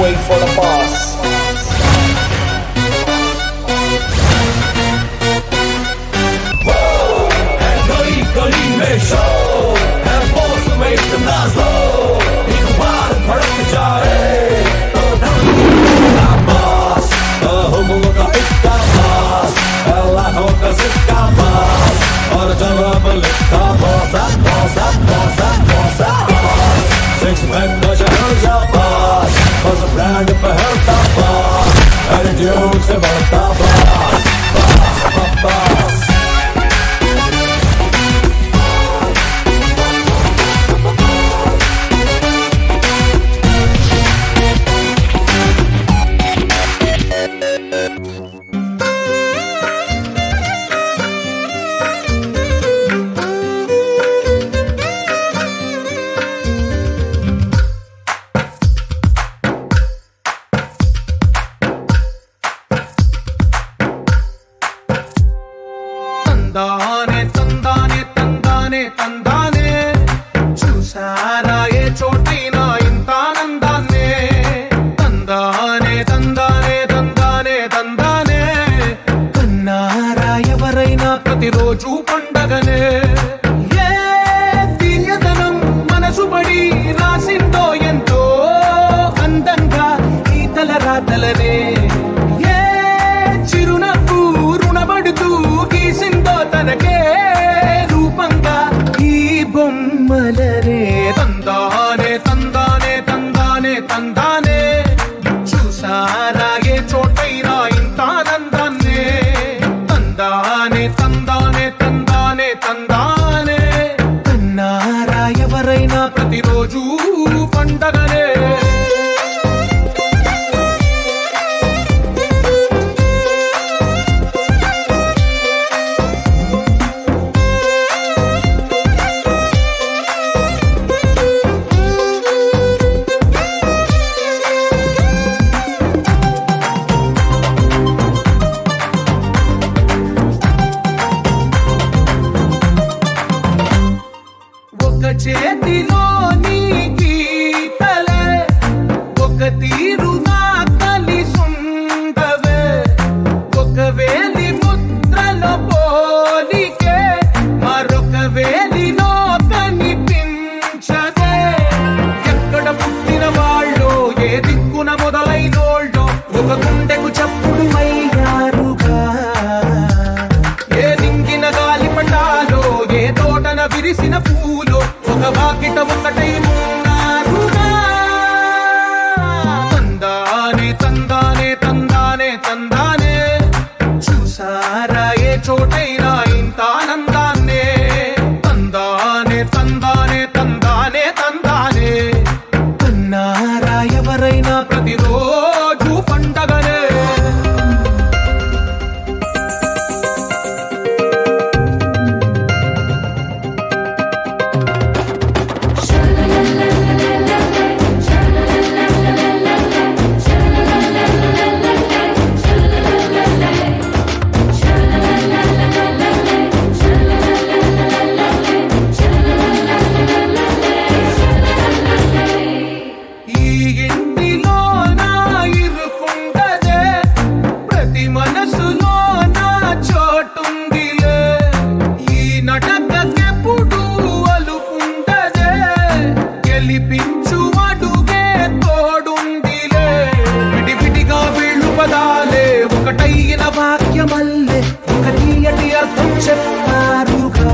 wait for the boss. गली में show है बॉस में इतना जोर एक बार भड़क जाए तो धमका बॉस हुमलों का इतना बॉस लाखों का सिक्का बॉस और जवाब लिखा boss boss boss boss boss six man का शहंशाह बॉस बस ब्रांड पहनता बॉस एटीट्यूड से बढ़ता बॉस बॉस बॉस తందానే తందానే తందానే తందానే చూసారా ఏ చోటైనా ఇంత ఆనందాన్నే తందానే తందానే తందానే తందానే కన్నారా ఎవరైనా ప్రతిరోజు పండగనే ఏ తీయదనం మనసు పడి రాసిందో ఎంతో అందంగా ఈ తలరాతలనే ఏ చిరునవ్వు రుణపడుతూ గీసిందో తనకే రూపంగా ఈ బొమ్మలనే తందానే తందానే తందానే తందానే చూసారా ఏ చోటైనా ఇంత ఆనందాన్నే తందానే తందానే తందానే తందానే కన్నారా ఎవరైనా ప్రతిరోజు పండగనే చేతిలో నీ గీతలే ఒక తీరుగా కలిసుండవే ఒక వేలి ముద్రలో పోలికే మరొక వేలిలో కనిపించదే ఎక్కడ పుట్టిన వాళ్ళో ఏ దిక్కున మొదలైనోళ్ళో ఒక గుండెకు చప్పుడు అయ్యారుగా ఏ దింగిన గాలి పటాలో ఏ తోటన విరిసిన పూలో ఒక వాకిట ఒకటై ఉన్నారుగా తందానే తందానే తందానే తందానే చూసారా ఏ చోటైనా ఇంత ఆనందాన్నే తందానే తందానే తందానే తందానే కన్నారా ఎవరైనా ప్రతిరోజు పండగనే ఒకటైన వాక్యమల్లే ఒక తీయటి అర్థం చెప్పారుగా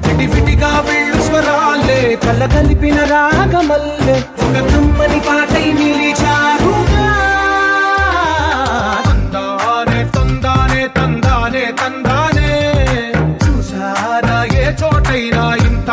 విడివిడిగా వీళ్ళు స్వరాలే కళ్ళ కలిపిన రాగమల్లే ఒక కమ్మని పాటై నిలిచారుగా తందానే తందానే తందానే తందానే చూసారా ఏ చోటైనా ఇంత